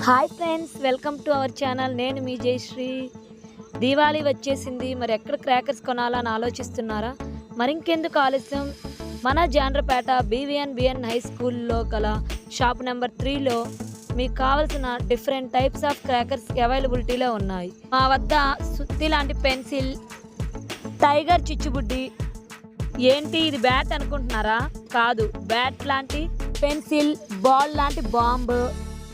Hi friends, welcome to our channel. నేను మీ జయశ్రీ. దీవాళీ వచ్చేసింది. మరి ఎక్కడ క్రాకర్స్ కొనాలని ఆలోచిస్తున్నారా? మరింకెందుకు ఆలస్యం, మన జాండ్రపేట బివిఎన్ హై స్కూల్లో గల షాప్ నెంబర్ 3లో మీకు కావాల్సిన డిఫరెంట్ టైప్స్ ఆఫ్ క్రాకర్స్ అవైలబిలిటీలో ఉన్నాయి. మా వద్ద సుత్తి లాంటి పెన్సిల్, టైగర్ చిచ్చుబుడ్డి. ఏంటి ఇది బ్యాట్ అనుకుంటున్నారా? కాదు, బ్యాట్ లాంటి పెన్సిల్, బాల్ లాంటి బాంబ్,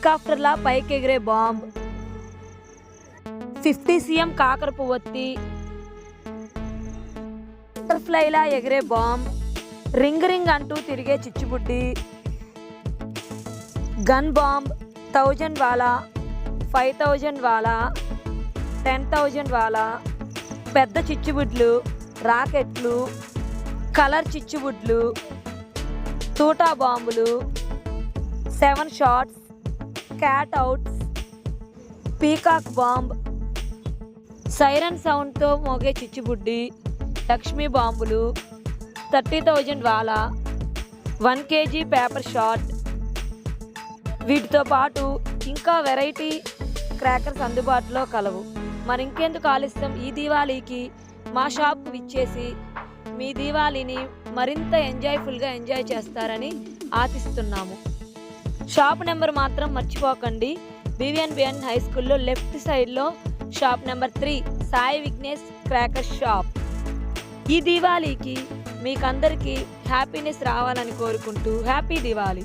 హెలికాప్టర్లా పైకి ఎగిరే బాంబ్, 50 cm కాకర పువ్వొత్తి, బటర్ఫ్లైలా ఎగిరే బాంబ్, రింగ్ రింగ్ అంటూ తిరిగే చిచ్చుబుడ్డి, గన్ బాంబ్, 1000 వాలా, 5000 వాలా, 10,000 వాలా, పెద్ద చిచ్చుబుడ్లు, రాకెట్లు, కలర్ చిచ్చుబుడ్లు, తూటా బాంబులు, 7 shots, cat outs, peacock bomb, siren సౌండ్తో మోగే చిచ్చుబుడ్డి, లక్ష్మీ బాంబులు, 30,000 వాలా, 1 kg పేపర్ షాట్. వీటితో పాటు ఇంకా వెరైటీ క్రాకర్స్ అందుబాటులో కలవు. మరి ఇంకెందుకు ఆలస్యం, ఈ దీవాళీకి మా షాప్కు విచ్చేసి మీ దీవాళీని మరింత ఎంజాయ్ చేస్తారని ఆశిస్తున్నాము. షాప్ నెంబర్ మాత్రం మర్చిపోకండి. బివిఎన్ హై స్కూల్లో లెఫ్ట్ సైడ్లో shop number 3, Sai Vignesh cracker shop. ఈ దీవాళీకి మీకందరికీ హ్యాపీనెస్ రావాలని కోరుకుంటూ హ్యాపీ దివాళీ.